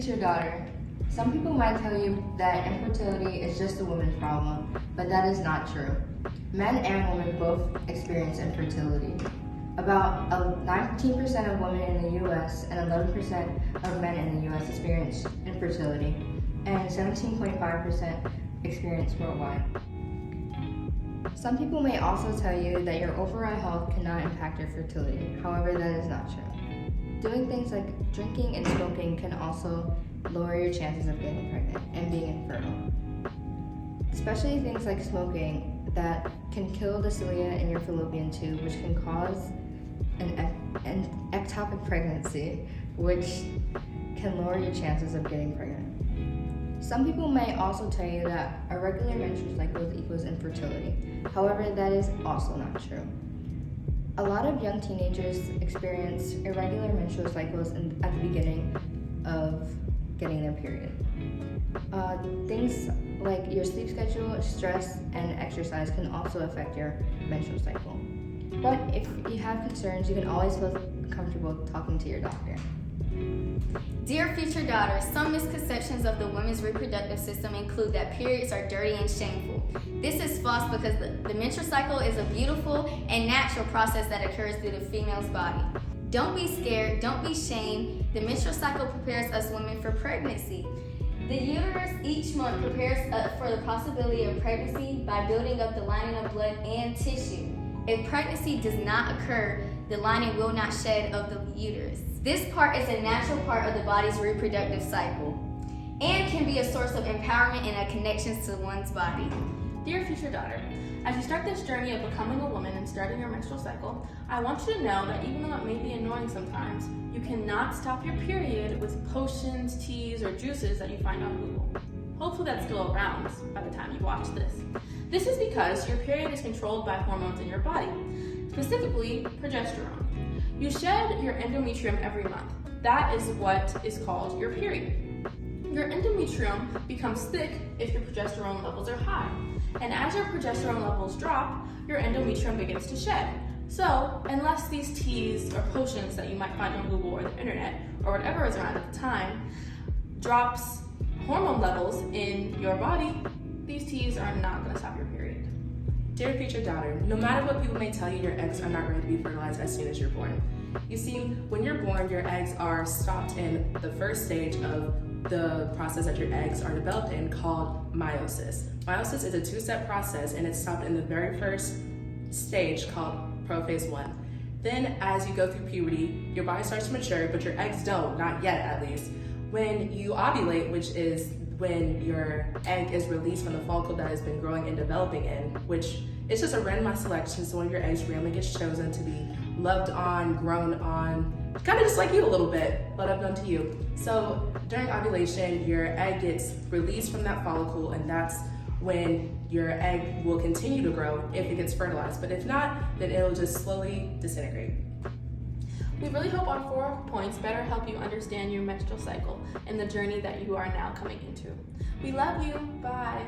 future daughter, some people might tell you that infertility is just a woman's problem, but that is not true. Men and women both experience infertility. About 19% of women in the U.S. and 11% of men in the U.S. experience infertility, and 17.5% experience worldwide. Some people may also tell you that your overall health cannot impact your fertility. However, that is not true. Doing things like drinking and smoking can also lower your chances of getting pregnant and being infertile. Especially things like smoking that can kill the cilia in your fallopian tube, which can cause an ectopic pregnancy, which can lower your chances of getting pregnant. Some people may also tell you that a regular menstrual cycle equals infertility. However, that is also not true. A lot of young teenagers experience irregular menstrual cycles at the beginning of getting their period. Things like your sleep schedule, stress, and exercise can also affect your menstrual cycle. But if you have concerns, you can always feel comfortable talking to your doctor. Dear future daughter, some misconceptions of the women's reproductive system include that periods are dirty and shameful. This is false because the menstrual cycle is a beautiful and natural process that occurs through the female's body. Don't be scared, don't be shamed. The menstrual cycle prepares us women for pregnancy. The uterus each month prepares us for the possibility of pregnancy by building up the lining of blood and tissue. If pregnancy does not occur, the lining will not shed of the uterus. This part is a natural part of the body's reproductive cycle and can be a source of empowerment and a connection to one's body. Dear future daughter, as you start this journey of becoming a woman and starting your menstrual cycle, I want you to know that even though it may be annoying sometimes, you cannot stop your period with potions, teas, or juices that you find on Google. Hopefully that's still around by the time you watch this. This is because your period is controlled by hormones in your body, specifically progesterone. You shed your endometrium every month. That is what is called your period. Your endometrium becomes thick if your progesterone levels are high. And as your progesterone levels drop, your endometrium begins to shed. So, unless these teas or potions that you might find on Google or the internet, or whatever is around at the time, drops hormone levels in your body, these teas are not going to stop your period. Dear future daughter, no matter what people may tell you, your eggs are not going to be fertilized as soon as you're born. You see, when you're born, your eggs are stopped in the first stage of the process that your eggs are developed in, called meiosis. Meiosis is a two-step process, and it's stopped in the very first stage called prophase 1. Then, as you go through puberty, your body starts to mature, but your eggs don't, not yet at least. When you ovulate, which is when your egg is released from the follicle that has been growing and developing in, which is just a randomized selection, so one of your eggs randomly gets chosen to be loved on, grown on, kind of just like you a little bit, loved on to you. So during ovulation, your egg gets released from that follicle, and that's when your egg will continue to grow if it gets fertilized. But if not, then it'll just slowly disintegrate. We really hope our 4 points better help you understand your menstrual cycle and the journey that you are now coming into. We love you. Bye.